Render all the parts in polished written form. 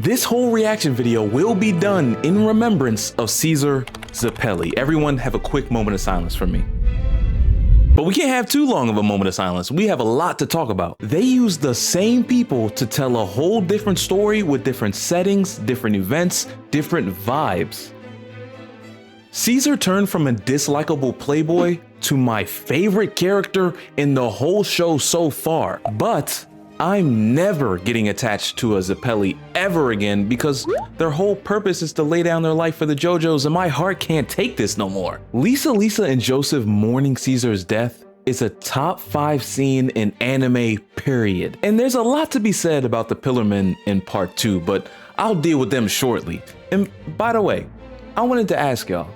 This whole reaction video will be done in remembrance of Caesar Zappelli. Everyone have a quick moment of silence for me. But we can't have too long of a moment of silence. We have a lot to talk about. They use the same people to tell a whole different story with different settings, different events, different vibes. Caesar turned from a dislikable playboy to my favorite character in the whole show so far. But I'm never getting attached to a Zappelli ever again because their whole purpose is to lay down their life for the Jojos, and my heart can't take this no more. Lisa and Joseph mourning Caesar's death is a top 5 scene in anime, period. And there's a lot to be said about the Pillarmen in part 2, but I'll deal with them shortly. And by the way, I wanted to ask y'all,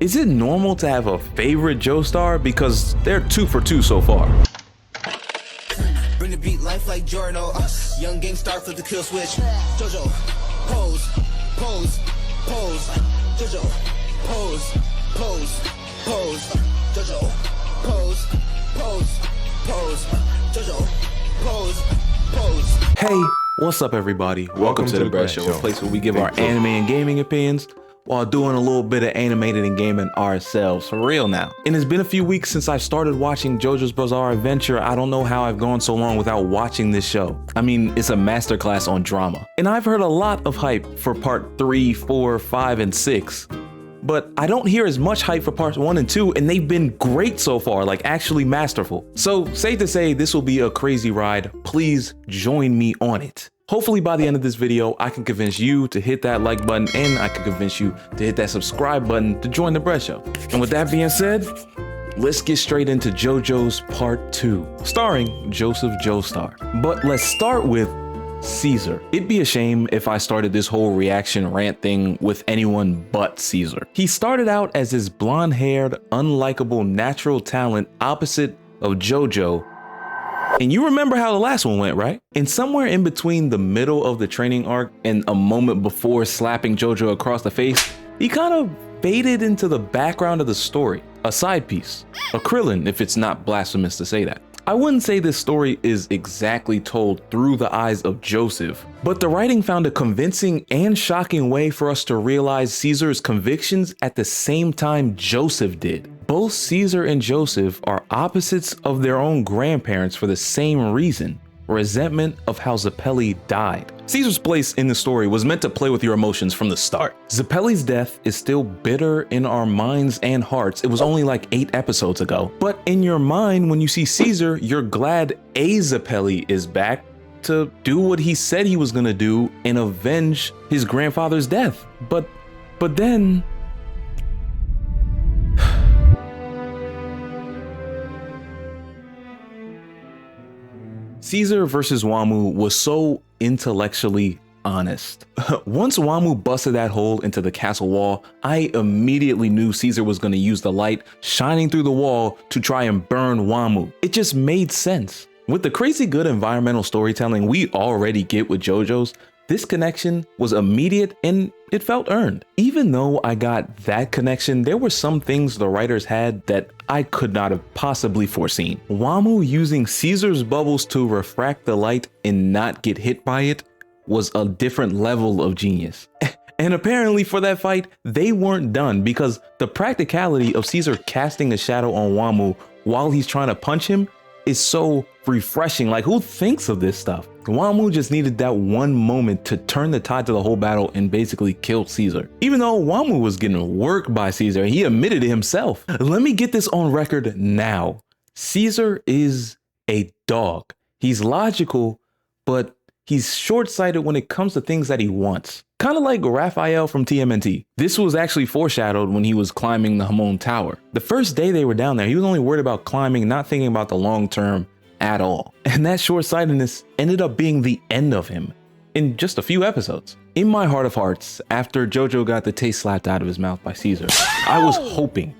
is it normal to have a favorite Joestar? Because they're 2 for 2 so far. Bring the beat life like Giorno. Young game star flip the kill switch. Jojo, pose, pose, pose. Jojo, pose, pose, pose. Jojo, pose, pose, pose. Jojo, pose, pose. Hey, what's up everybody? Welcome to the Bread Show, a place where we give our anime and gaming opinions while doing a little bit of animated and gaming ourselves, for real now. And it's been a few weeks since I started watching JoJo's Bizarre Adventure. I don't know how I've gone so long without watching this show. I mean, it's a masterclass on drama. And I've heard a lot of hype for part 3, 4, 5, and 6. But I don't hear as much hype for parts 1 and 2, and they've been great so far, like actually masterful. So safe to say this will be a crazy ride. Please join me on it. Hopefully by the end of this video, I can convince you to hit that like button, and I can convince you to hit that subscribe button to join the Bread Show. And with that being said, let's get straight into JoJo's Part 2, starring Joseph Joestar. But let's start with Caesar. It'd be a shame if I started this whole reaction rant thing with anyone but Caesar. He started out as this blonde-haired, unlikable natural talent opposite of Jojo. And you remember how the last one went, right? And somewhere in between the middle of the training arc and a moment before slapping Jojo across the face, he kind of faded into the background of the story. A side piece. A Krillin, if it's not blasphemous to say that. I wouldn't say this story is exactly told through the eyes of Joseph, but the writing found a convincing and shocking way for us to realize Caesar's convictions at the same time Joseph did. Both Caesar and Joseph are opposites of their own grandparents for the same reason: resentment of how Zappelli died. Caesar's place in the story was meant to play with your emotions from the start. Zappelli's death is still bitter in our minds and hearts. It was only like 8 episodes ago. But in your mind, when you see Caesar, you're glad a Zappelli is back to do what he said he was gonna do and avenge his grandfather's death. But then Caesar versus Wamu was so intellectually honest. Once Wamu busted that hole into the castle wall, I immediately knew Caesar was going to use the light shining through the wall to try and burn Wamu. It just made sense. With the crazy good environmental storytelling we already get with JoJo's, this connection was immediate and it felt earned. Even though I got that connection, there were some things the writers had that I could not have possibly foreseen. Wamu using Caesar's bubbles to refract the light and not get hit by it was a different level of genius. And apparently for that fight, they weren't done, because the practicality of Caesar casting a shadow on Wamu while he's trying to punch him is so refreshing. Like, who thinks of this stuff? Wamu just needed that one moment to turn the tide to the whole battle and basically kill Caesar. Even though Wamu was getting worked by Caesar, he admitted it himself. Let me get this on record now. Caesar is a dog. He's logical, but he's short-sighted when it comes to things that he wants. Kind of like Raphael from TMNT. This was actually foreshadowed when he was climbing the Hamon Tower. The first day they were down there, he was only worried about climbing, not thinking about the long term at all. And that short-sightedness ended up being the end of him in just a few episodes. In my heart of hearts, after Jojo got the taste slapped out of his mouth by Caesar, I was hoping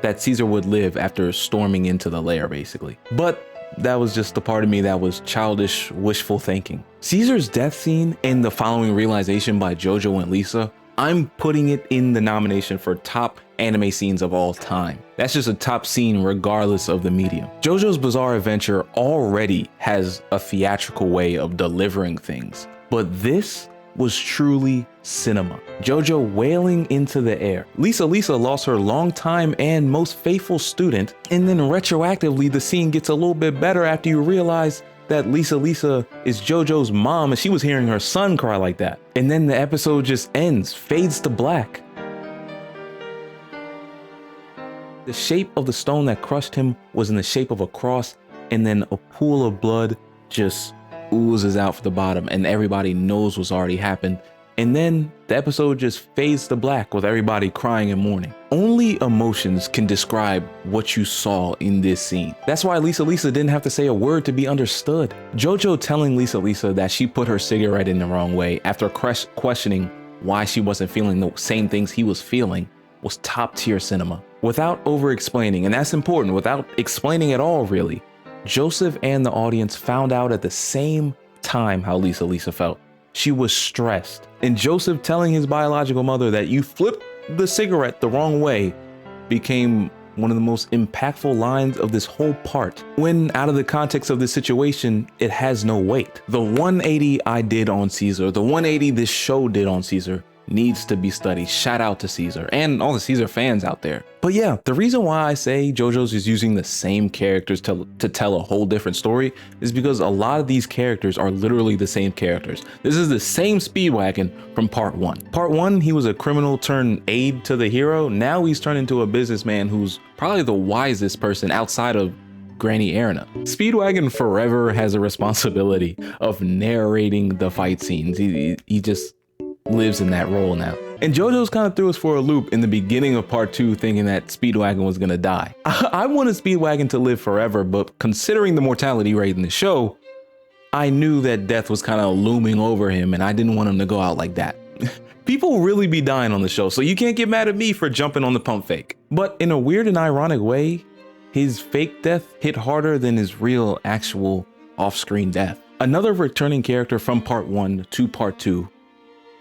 that Caesar would live after storming into the lair, basically. But that was just the part of me that was childish, wishful thinking. Caesar's death scene and the following realization by Jojo and Lisa, I'm putting it in the nomination for top anime scenes of all time. That's just a top scene regardless of the medium. JoJo's Bizarre Adventure already has a theatrical way of delivering things. But this was truly cinema. Jojo wailing into the air. Lisa lost her longtime and most faithful student, and then retroactively the scene gets a little bit better after you realize that Lisa is Jojo's mom and she was hearing her son cry like that. And then the episode just ends, fades to black. The shape of the stone that crushed him was in the shape of a cross, and then a pool of blood just oozes out from the bottom, and everybody knows what's already happened. And then the episode just fades to black with everybody crying and mourning. Only emotions can describe what you saw in this scene. That's why Lisa didn't have to say a word to be understood. Jojo telling Lisa that she put her cigarette in the wrong way after questioning why she wasn't feeling the same things he was feeling was top tier cinema. Without over explaining, and that's important, without explaining at all really, Joseph and the audience found out at the same time how Lisa felt. She was stressed. And Joseph telling his biological mother that you flipped the cigarette the wrong way became one of the most impactful lines of this whole part. When out of the context of this situation, it has no weight. The 180 I did on CEASAR, the 180 this show did on CEASAR, needs to be studied. Shout out to CEASAR and all the CEASAR fans out there. But yeah, the reason why I say JoJo's is using the same characters to tell a whole different story is because a lot of these characters are literally the same characters. This is the same Speedwagon from part 1. Part 1, he was a criminal turned aide to the hero. Now he's turned into a businessman who's probably the wisest person outside of Granny Erna. Speedwagon forever has a responsibility of narrating the fight scenes. He just lives in that role now. And JoJo's kind of threw us for a loop in the beginning of part 2 thinking that Speedwagon was gonna die. I wanted Speedwagon to live forever, but considering the mortality rate in the show, I knew that death was kind of looming over him and I didn't want him to go out like that. People really be dying on the show, so you can't get mad at me for jumping on the pump fake. But in a weird and ironic way, his fake death hit harder than his real actual off-screen death. Another returning character from part 1 to part 2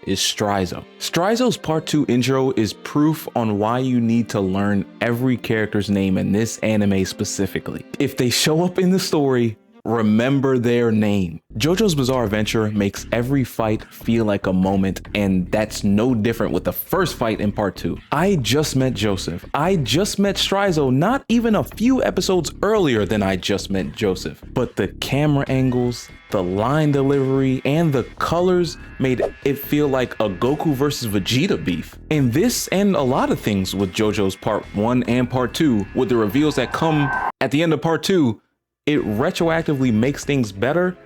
is Strizo. Strizo's part 2 intro is proof on why you need to learn every character's name in this anime specifically. If they show up in the story, remember their name. JoJo's Bizarre Adventure makes every fight feel like a moment, and that's no different with the first fight in part 2. I just met Joseph. I just met Strizo not even a few episodes earlier than I just met Joseph. But the camera angles, the line delivery, and the colors made it feel like a Goku versus Vegeta beef. And this and a lot of things with JoJo's part 1 and part 2, with the reveals that come at the end of part 2, it retroactively makes things better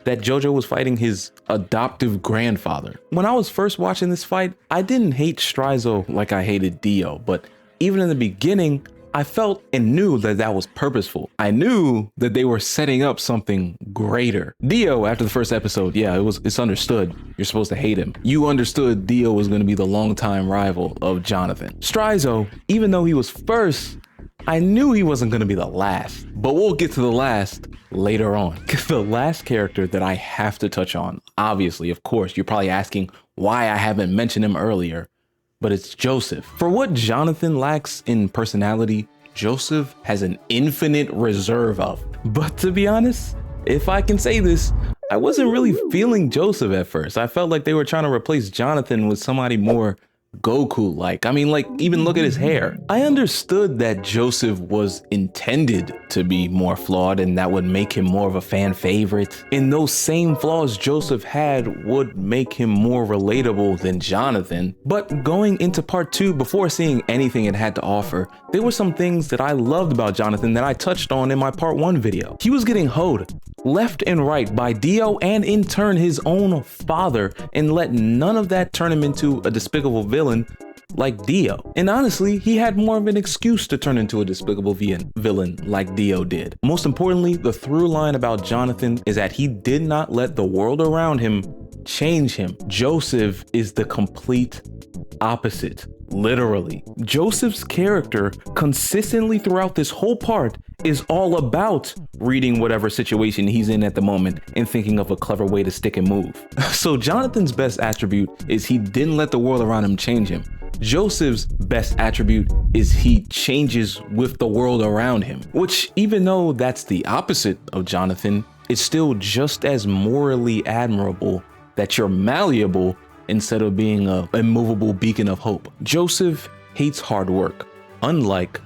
that Jojo was fighting his adoptive grandfather. When I was first watching this fight, I didn't hate Strizo like I hated Dio, but even in the beginning, I felt and knew that that was purposeful. I knew that they were setting up something greater. Dio, after the first episode, yeah, it's understood. You're supposed to hate him. You understood Dio was gonna be the longtime rival of Jonathan. Strizo, even though he was first, I knew he wasn't gonna be the last, but we'll get to the last later on. The last character that I have to touch on, obviously, of course, you're probably asking why I haven't mentioned him earlier, but it's Joseph. For what Jonathan lacks in personality, Joseph has an infinite reserve of. But to be honest, if I can say this, I wasn't really feeling Joseph at first. I felt like they were trying to replace Jonathan with somebody more Goku-like. I mean, like, even look at his hair. I understood that Joseph was intended to be more flawed and that would make him more of a fan favorite. And those same flaws Joseph had would make him more relatable than Jonathan. But going into part 2, before seeing anything it had to offer, there were some things that I loved about Jonathan that I touched on in my part 1 video. He was getting hoed left and right by Dio and in turn his own father, and let none of that turn him into a despicable villain like Dio. And honestly, he had more of an excuse to turn into a despicable villain like Dio did. Most importantly, the through line about Jonathan is that he did not let the world around him change him. Joseph is the complete opposite. Literally. Joseph's character consistently throughout this whole part is all about reading whatever situation he's in at the moment and thinking of a clever way to stick and move. So Jonathan's best attribute is he didn't let the world around him change him. Joseph's best attribute is he changes with the world around him, which, even though that's the opposite of Jonathan, it's still just as morally admirable that you're malleable instead of being a immovable beacon of hope. Joseph hates hard work, unlike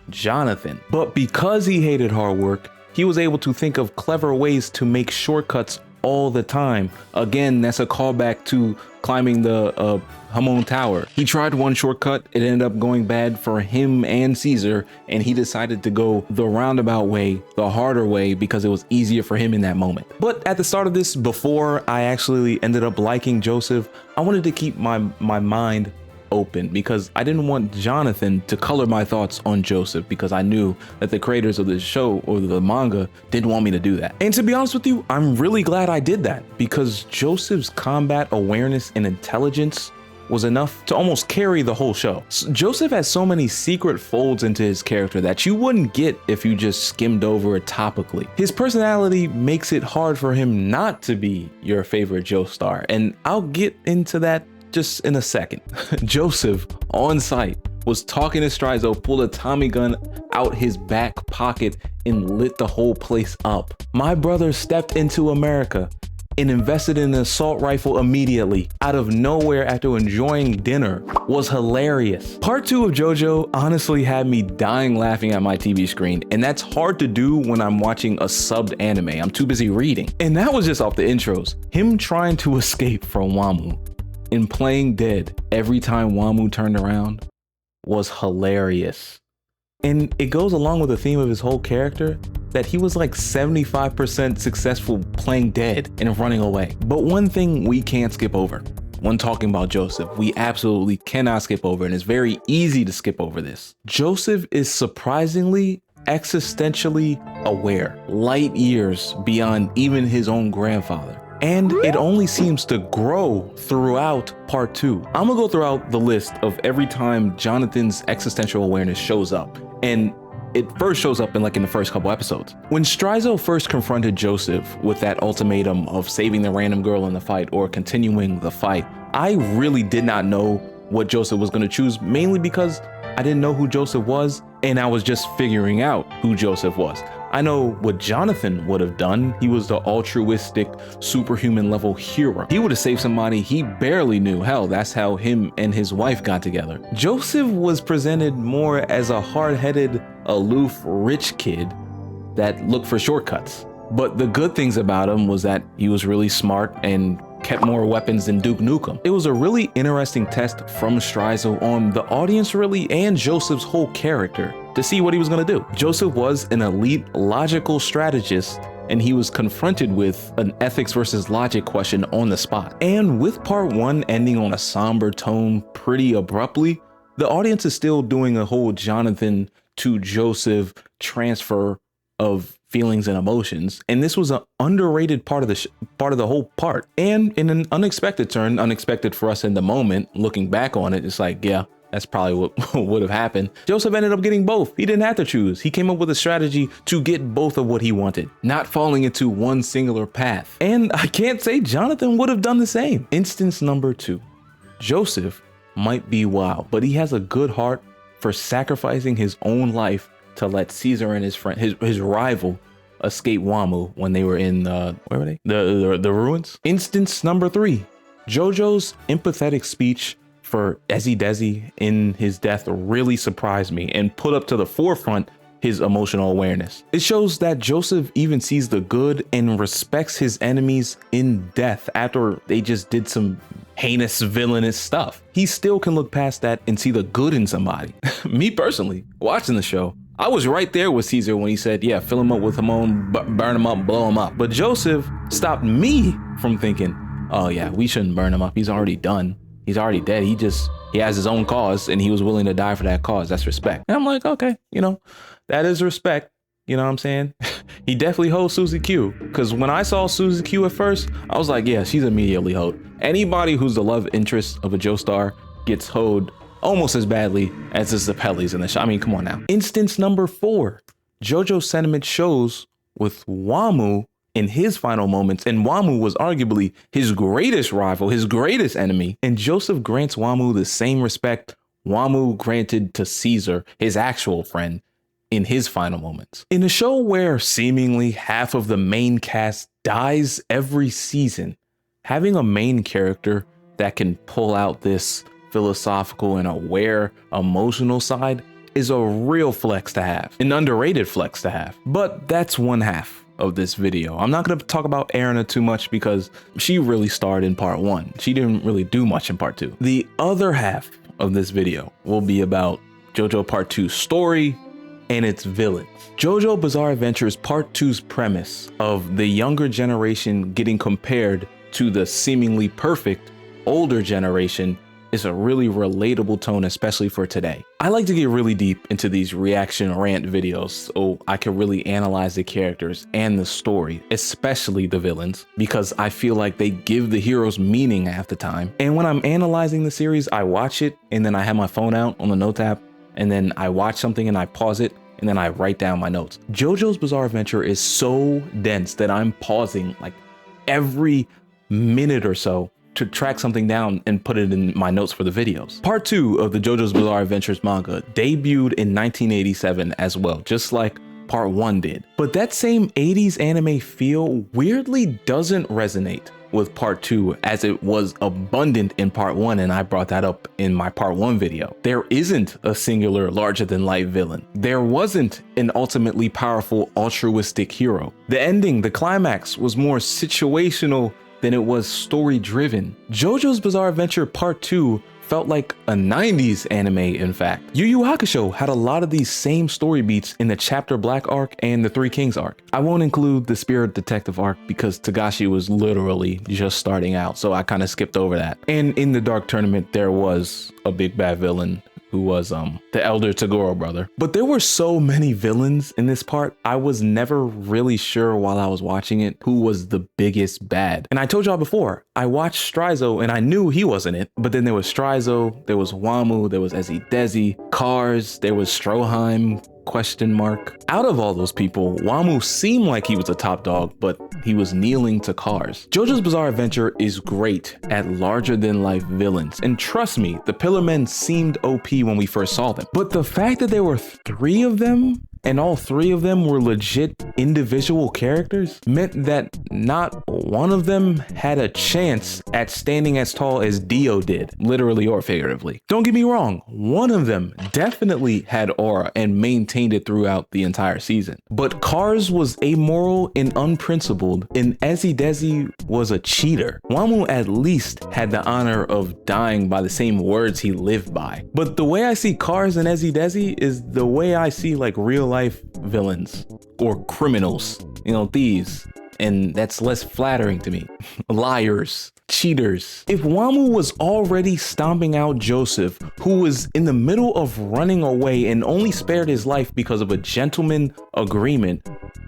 Jonathan. But because he hated hard work, he was able to think of clever ways to make shortcuts all the time. Again, that's a callback to climbing the Hamon Tower. He tried one shortcut, it ended up going bad for him and CEASAR, and he decided to go the roundabout way, the harder way, because it was easier for him in that moment. But at the start of this, before I actually ended up liking Joseph, I wanted to keep my mind open because I didn't want Jonathan to color my thoughts on Joseph, because I knew that the creators of the show or the manga didn't want me to do that. And to be honest with you, I'm really glad I did that, because Joseph's combat awareness and intelligence was enough to almost carry the whole show. Joseph has so many secret folds into his character that you wouldn't get if you just skimmed over it topically. His personality makes it hard for him not to be your favorite Joestar, and I'll get into that just in a second. Joseph, on site, was talking to Strizo, pulled a Tommy gun out his back pocket and lit the whole place up. My brother stepped into America and invested in an assault rifle immediately, out of nowhere after enjoying dinner, was hilarious. Part 2 of Jojo honestly had me dying laughing at my TV screen, and that's hard to do when I'm watching a subbed anime. I'm too busy reading. And that was just off the intros. Him trying to escape from Wamu and playing dead every time Wamu turned around was hilarious. And it goes along with the theme of his whole character that he was like 75% successful playing dead and running away. But one thing we can't skip over when talking about Joseph, we absolutely cannot skip over, and it's very easy to skip over this. Joseph is surprisingly existentially aware, light years beyond even his own grandfather. And it only seems to grow throughout part 2. I'm gonna go throughout the list of every time Jonathan's existential awareness shows up. And it first shows up in the first couple episodes. When Strizo first confronted Joseph with that ultimatum of saving the random girl in the fight or continuing the fight, I really did not know what Joseph was gonna choose, mainly because I didn't know who Joseph was, and I was just figuring out who Joseph was. I know what Jonathan would have done. He was the altruistic, superhuman level hero. He would have saved somebody he barely knew. Hell, that's how him and his wife got together. Joseph was presented more as a hard-headed, aloof, rich kid that looked for shortcuts. But the good things about him was that he was really smart and kept more weapons than Duke Nukem. It was a really interesting test from Strizo on the audience really and Joseph's whole character to see what he was gonna do. Joseph was an elite logical strategist, and he was confronted with an ethics versus logic question on the spot. And with part 1 ending on a somber tone pretty abruptly, the audience is still doing a whole Jonathan to Joseph transfer of feelings and emotions, and this was an underrated part of the whole part. And in an unexpected turn, unexpected for us in the moment, looking back on it, it's like, yeah, that's probably what would have happened. Joseph ended up getting both. He didn't have to choose. He came up with a strategy to get both of what he wanted, not falling into one singular path. And I can't say Jonathan would have done the same. Instance number 2. Joseph might be wild, but he has a good heart for sacrificing his own life to let CEASAR and his friend, his rival, escape Wamu when they were in where were they? The ruins. Instance number 3. Jojo's empathetic speech for Ezzy Desi in his death really surprised me and put up to the forefront his emotional awareness. It shows that Joseph even sees the good and respects his enemies in death after they just did some heinous, villainous stuff. He still can look past that and see the good in somebody. Me personally, watching the show, I was right there with CEASAR when he said, yeah, fill him up with Hamon, burn him up, blow him up. But Joseph stopped me from thinking, oh yeah, we shouldn't burn him up. He's already done. He's already dead. He has his own cause and he was willing to die for that cause. That's respect. And I'm like, okay, that is respect. You know what I'm saying? He definitely holds Susie Q. Because when I saw Susie Q at first, I was like, yeah, she's immediately hoed. Anybody who's the love interest of a Joestar gets hoed almost as badly as the Zapellis in the show. I mean, come on now. Instance number 4. Jojo's sentiment shows with Wamu in his final moments, and Wamu was arguably his greatest rival, his greatest enemy, and Joseph grants Wamu the same respect Wamu granted to CEASAR, his actual friend, in his final moments. In a show where seemingly half of the main cast dies every season, Having a main character that can pull out this philosophical and aware emotional side is a real flex to have, an underrated flex to have. But that's one half of this video. I'm not going to talk about Erina too much because she really starred in part 1. She didn't really do much in part 2. The other half of this video will be about JoJo Part 2's story and its villains. JoJo Bizarre Adventures Part 2's premise of the younger generation getting compared to the seemingly perfect older generation is a really relatable tone, especially for today. I like to get really deep into these reaction rant videos so I can really analyze the characters and the story, especially the villains, because I feel like they give the heroes meaning half the time. And when I'm analyzing the series, I watch it and then I have my phone out on the note app and then I watch something and I pause it and then I write down my notes. JoJo's Bizarre Adventure is so dense that I'm pausing like every minute or so to track something down and put it in my notes for the videos. Part 2 of the JoJo's Bizarre Adventures manga debuted in 1987 as well, just like part 1 did. But that same 80s anime feel weirdly doesn't resonate with part 2 as it was abundant in part 1, and I brought that up in my part 1 video. There isn't a singular larger than life villain. There wasn't an ultimately powerful altruistic hero. The ending, the climax, was more situational than it was story driven. JoJo's Bizarre Adventure Part 2 felt like a 90s anime, in fact. Yu Yu Hakusho had a lot of these same story beats in the Chapter Black arc and the Three Kings arc. I won't include the Spirit Detective arc because Togashi was literally just starting out, so I kind of skipped over that. And in the Dark Tournament, there was a big bad villain who was the elder Tagoro brother. But there were so many villains in this part, I was never really sure while I was watching it who was the biggest bad. And I told y'all before, I watched Strizo and I knew he wasn't it, but then there was Strizo, there was Wamu, there was Ezidezi, Cars, there was Stroheim, question mark. Out of all those people, Wamu seemed like he was a top dog, but he was kneeling to Cars. JoJo's Bizarre Adventure is great at larger than life villains, and trust me, the Pillar Men seemed OP when we first saw them. But the fact that there were 3 of them, and all 3 of them were legit individual characters, meant that not one of them had a chance at standing as tall as Dio did, literally or figuratively. Don't get me wrong, one of them definitely had aura and maintained it throughout the entire season. But Cars was amoral and unprincipled, and Ezidezi was a cheater. Wamu at least had the honor of dying by the same words he lived by. But the way I see Cars and Ezidezi is the way I see like real life villains or criminals, you know, thieves, and that's less flattering to me. Liars, cheaters. If Wamu was already stomping out Joseph, who was in the middle of running away and only spared his life because of a gentleman agreement,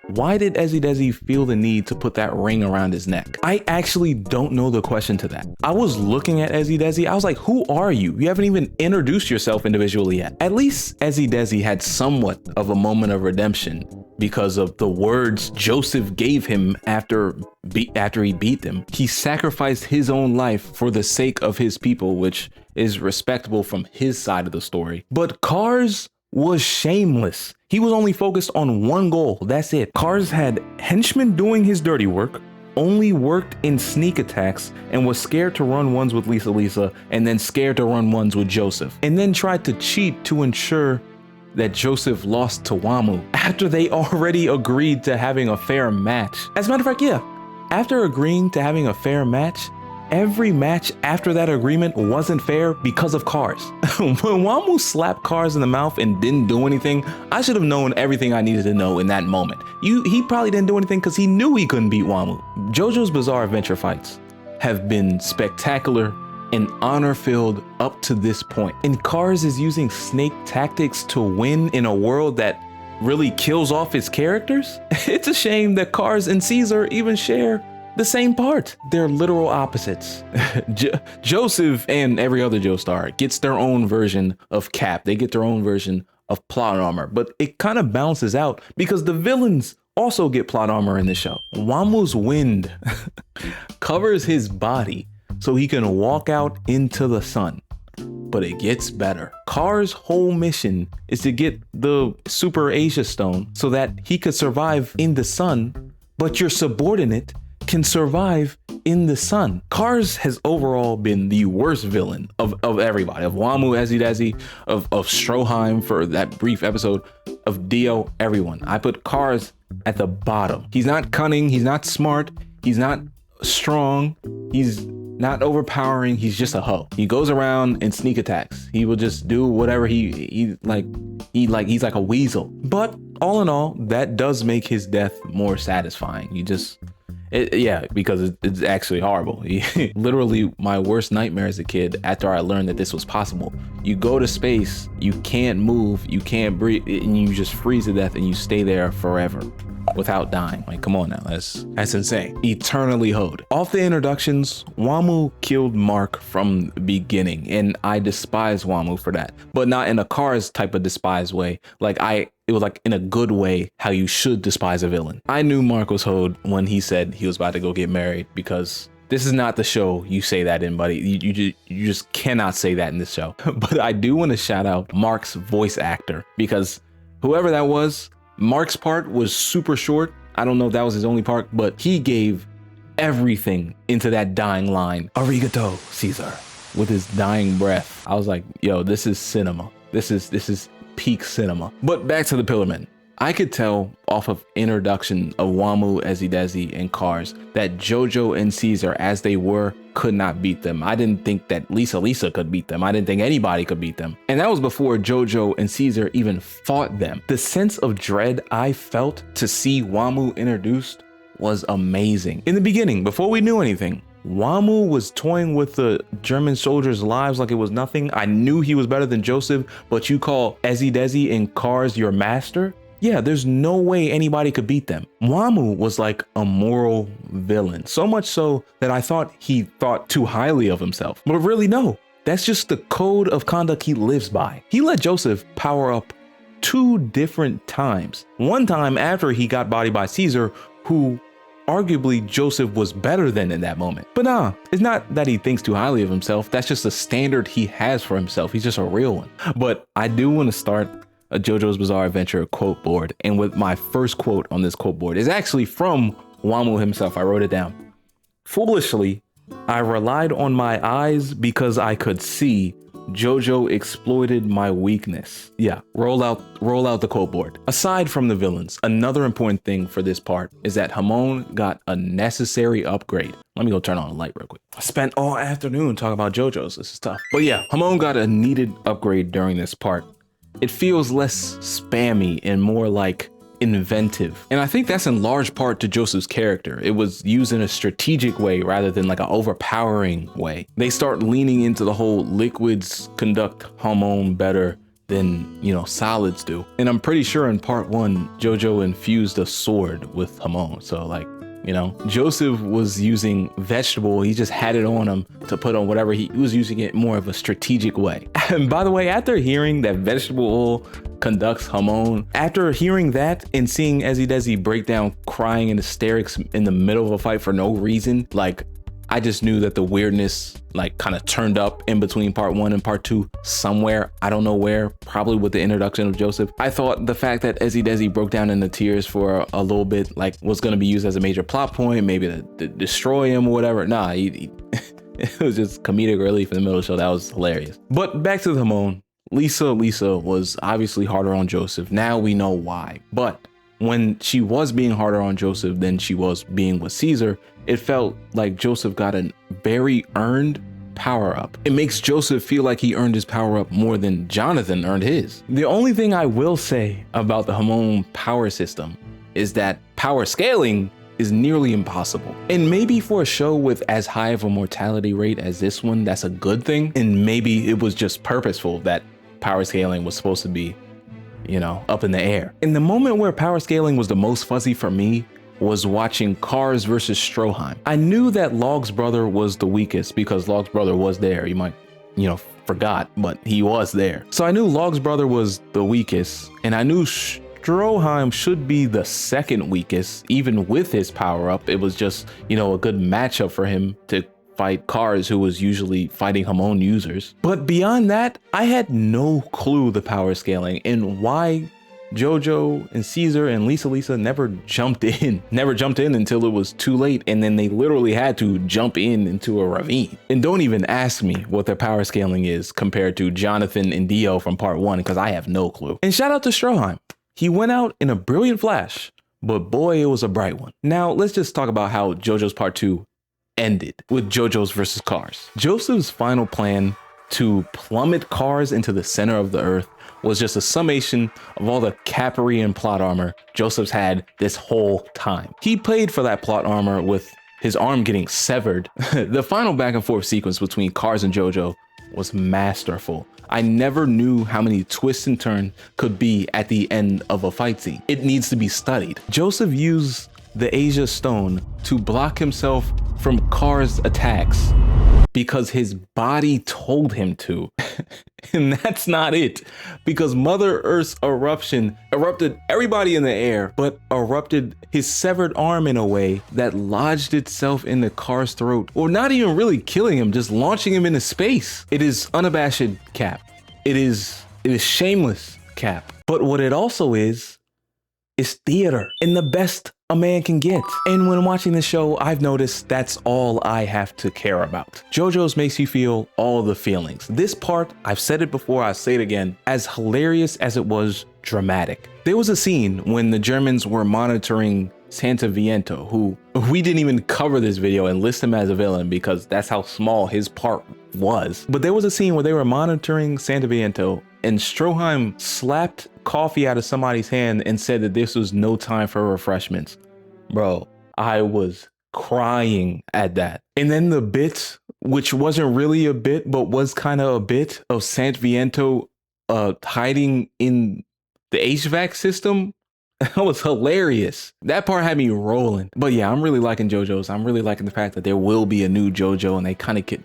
why did Ezidezi feel the need to put that ring around his neck? I actually don't know the question to that. I was looking at Ezidezi, I was like, who are you? You haven't even introduced yourself individually yet. At least Ezidezi had somewhat of a moment of redemption because of the words Joseph gave him after he beat them. He sacrificed his own life for the sake of his people, which is respectable from his side of the story. But Cars was shameless. He was only focused on one goal, that's it. Cars had henchmen doing his dirty work, only worked in sneak attacks, and was scared to run ones with Lisa, and then scared to run ones with Joseph, and then tried to cheat to ensure that Joseph lost to Wamu after they already agreed to having a fair match. As a matter of fact, yeah, after agreeing to having a fair match, every match after that agreement wasn't fair because of Cars. When Wamu slapped Cars in the mouth and didn't do anything, I should have known everything I needed to know in that moment. He probably didn't do anything because he knew he couldn't beat Wamu. JoJo's Bizarre Adventure fights have been spectacular and honor-filled up to this point. And Cars is using snake tactics to win in a world that really kills off his characters. It's a shame that Cars and CEASAR even share the same part. They're literal opposites. Joseph and every other Joestar gets their own version of Cap. They get their own version of plot armor, but it kind of balances out because the villains also get plot armor in the show. Wamu's wind covers his body so he can walk out into the sun. But it gets better. Cars' whole mission is to get the Super Asia Stone so that he could survive in the sun, but your subordinate can survive in the sun. Cars has overall been the worst villain of everybody, of Wamu, Ezidezi, of Stroheim for that brief episode, of Dio, everyone. I put Cars at the bottom. He's not cunning, he's not smart, he's not strong, he's not overpowering, he's just a hoe. He goes around and sneak attacks. He will just do whatever he's like a weasel. But all in all, that does make his death more satisfying. Because it's actually horrible. Literally my worst nightmare as a kid after I learned that this was possible. You go to space, you can't move, you can't breathe, and you just freeze to death and you stay there forever without dying. Like, come on now, that's insane. Eternally hoed. Off the introductions, Wamu killed Mark from the beginning, and I despise Wamu for that, but not in a Cars type of despise way. It was like in a good way, how you should despise a villain. I knew Mark was hoed when he said he was about to go get married, because this is not the show you say that in, buddy. You just cannot say that in this show. But I do want to shout out Mark's voice actor, because whoever that was, Mark's part was super short. I don't know if that was his only part, but he gave everything into that dying line. Arigato, Caesar, with his dying breath. I was like, yo, this is cinema. This is peak cinema. But back to the Pillarmen. I could tell off of introduction of Wamu, Ezidezi, and Cars that Jojo and CEASAR, as they were, could not beat them. I didn't think that Lisa could beat them. I didn't think anybody could beat them. And that was before Jojo and CEASAR even fought them. The sense of dread I felt to see Wamu introduced was amazing. In the beginning, before we knew anything, Wamu was toying with the German soldiers' lives like it was nothing. I knew he was better than Joseph, but you call Ezidezi and Cars your master? Yeah, there's no way anybody could beat them. Wamu was like a moral villain, so much so that I thought he thought too highly of himself. But really, no, that's just the code of conduct he lives by. He let Joseph power up 2 different times. One time after he got bodied by CEASAR, who arguably Joseph was better than in that moment. But nah, it's not that he thinks too highly of himself. That's just a standard he has for himself. He's just a real one. But I do want to start a JoJo's Bizarre Adventure quote board, and with my first quote on this quote board is actually from Wamu himself. I wrote it down. Foolishly, I relied on my eyes because I could see. Jojo exploited my weakness. Yeah, roll out the quote board. Aside from the villains, another important thing for this part is that Hamon got a necessary upgrade. Let me go turn on the light real quick. I spent all afternoon talking about JoJo's. This is tough. But yeah, Hamon got a needed upgrade during this part. It feels less spammy and more like inventive. And I think that's in large part to Joseph's character. It was used in a strategic way rather than like an overpowering way. They start leaning into the whole liquids conduct Hamon better than, solids do. And I'm pretty sure in part 1, Jojo infused a sword with Hamon. So like, Joseph was using vegetable. He just had it on him to put on whatever he was using it more of a strategic way. And by the way, after hearing that vegetable oil conducts Hamon, after hearing that and seeing Ezidezi break down crying in hysterics in the middle of a fight for no reason, like I just knew that the weirdness like kind of turned up in between part 1 and part 2 somewhere. I don't know where, probably with the introduction of Joseph. I thought the fact that Ezidezi broke down into tears for a little bit like was going to be used as a major plot point, maybe to destroy him or whatever. Nah, it was just comedic relief in the middle of the show. That was hilarious. But back to the Hamon. Lisa was obviously harder on Joseph. Now we know why. But when she was being harder on Joseph than she was being with CEASAR, it felt like Joseph got a very earned power up. It makes Joseph feel like he earned his power up more than Jonathan earned his. The only thing I will say about the Hamon power system is that power scaling is nearly impossible. And maybe for a show with as high of a mortality rate as this one, that's a good thing. And maybe it was just purposeful that power scaling was supposed to be, up in the air. And the moment where power scaling was the most fuzzy for me was watching Cars versus Stroheim. I knew that Log's brother was the weakest because Log's brother was there. You might, forgot, but he was there. So I knew Log's brother was the weakest, and I knew Stroheim should be the second weakest, even with his power up. It was just, a good matchup for him to fight Cars, who was usually fighting Hamon users. But beyond that, I had no clue the power scaling and why Jojo and Caesar and Lisa never jumped in until it was too late, and then they literally had to jump into a ravine. And don't even ask me what their power scaling is compared to Jonathan and Dio from part 1, because I have no clue. And shout out to Stroheim. He went out in a brilliant flash, but boy, it was a bright one. Now let's just talk about how JoJo's part 2 ended with JoJo's versus Cars. Joseph's final plan to plummet Cars into the center of the earth was just a summation of all the Caparian plot armor Joseph's had this whole time. He paid for that plot armor with his arm getting severed. The final back and forth sequence between Cars and Jojo was masterful. I never knew how many twists and turns could be at the end of a fight scene. It needs to be studied. Joseph used the Asia Stone to block himself from Cars' attacks because his body told him to. And that's not it, because Mother Earth's eruption erupted everybody in the air, but erupted his severed arm in a way that lodged itself in the Cars' throat, or not even really killing him, just launching him into space. It is unabashed Cap. It is shameless Cap. But what it also is theater, and the best a man can get. And when watching this show, I've noticed that's all I have to care about. JoJo's makes you feel all the feelings. This part, I've said it before, I'll say it again, as hilarious as it was dramatic. There was a scene when the Germans were monitoring Santa Viento, who we didn't even cover this video and list him as a villain because that's how small his part was. But there was a scene where they were monitoring Santa Viento, and Stroheim slapped coffee out of somebody's hand and said that this was no time for refreshments. Bro, I was crying at that. And then the bit, which wasn't really a bit, but was kind of a bit, of Santa Viento hiding in the HVAC system, that was hilarious. That part had me rolling. But yeah, I'm really liking JoJo's. I'm really liking the fact that there will be a new JoJo and they kind of get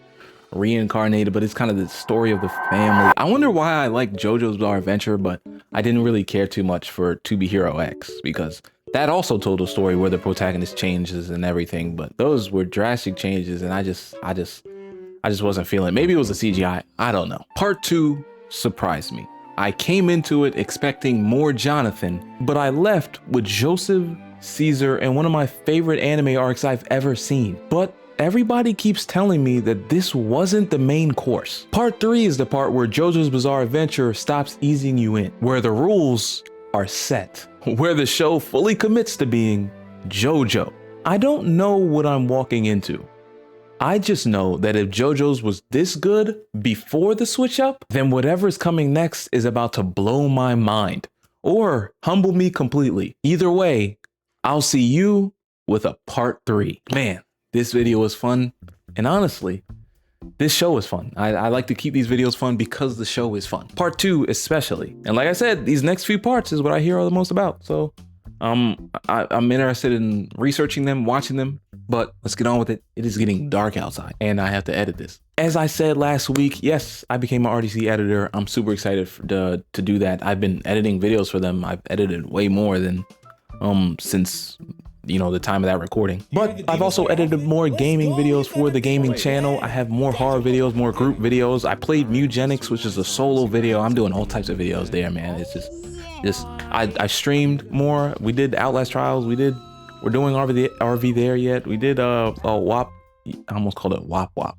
reincarnated, but it's kind of the story of the family. I wonder why I like JoJo's Bizarre Adventure, but I didn't really care too much for To Be Hero X, because that also told a story where the protagonist changes and everything, but those were drastic changes, and I just wasn't feeling it. Maybe it was the CGI, I don't know. Part 2 surprised me. I came into it expecting more Jonathan, but I left with Joseph, Caesar, and one of my favorite anime arcs I've ever seen. But everybody keeps telling me that this wasn't the main course. Part 3 is the part where JoJo's Bizarre Adventure stops easing you in, where the rules are set, where the show fully commits to being JoJo. I don't know what I'm walking into. I just know that if JoJo's was this good before the switch up, then whatever's coming next is about to blow my mind or humble me completely. Either way, I'll see you with a part 3. Man, this video was fun, and honestly, this show is fun. I like to keep these videos fun because the show is fun. Part 2 especially. And like I said, these next few parts is what I hear the most about. So I'm interested in researching them, watching them, but let's get on with it. It is getting dark outside and I have to edit this. As I said last week, yes, I became an RDC editor. I'm super excited to do that. I've been editing videos for them. I've edited way more than since the time of that recording, but I've also edited more gaming videos for the gaming channel. I have more horror videos, more group videos. I played Mugenics, which is a solo video. I'm doing all types of videos there, man. It's just I streamed more. We did Outlast Trials. We're doing RV there yet. We did WAP. I almost called it WAP.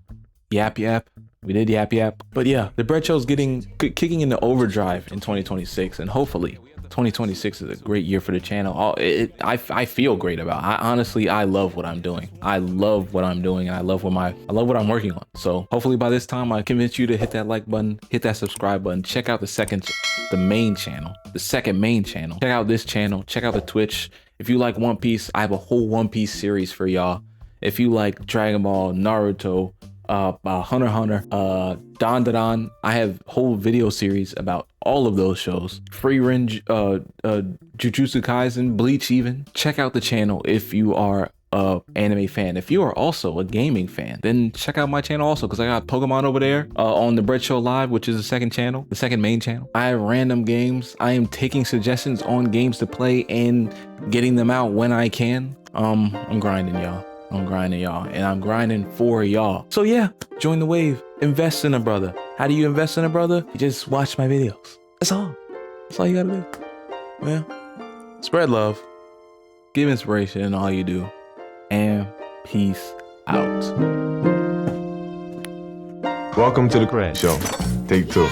Yap Yap. We did Yap Yap. But yeah, the bread show's kicking into overdrive in 2026, and hopefully 2026 is a great year for the channel. I feel great about it. Honestly, I love what I'm doing. I love what I'm doing, and I love what I'm working on. So hopefully by this time I convince you to hit that like button, hit that subscribe button, check out the second main channel. Check out this channel, check out the Twitch. If you like One Piece, I have a whole One Piece series for y'all. If you like Dragon Ball, Naruto, Hunter x Hunter, Dan, I have whole video series about all of those shows. Free Range, Jujutsu Kaisen, Bleach even. Check out the channel if you are a anime fan. If you are also a gaming fan, then check out my channel also, because I got Pokemon over there on the Bread Show Live, which is the second main channel. I have random games. I am taking suggestions on games to play and getting them out when I can. I'm grinding, y'all. And I'm grinding for y'all. So yeah, join the wave. Invest in a brother. How do you invest in a brother? You just watch my videos. That's all you gotta do. Well, spread love, give inspiration in all you do, and peace out. Welcome to the Crash Show. Take 2.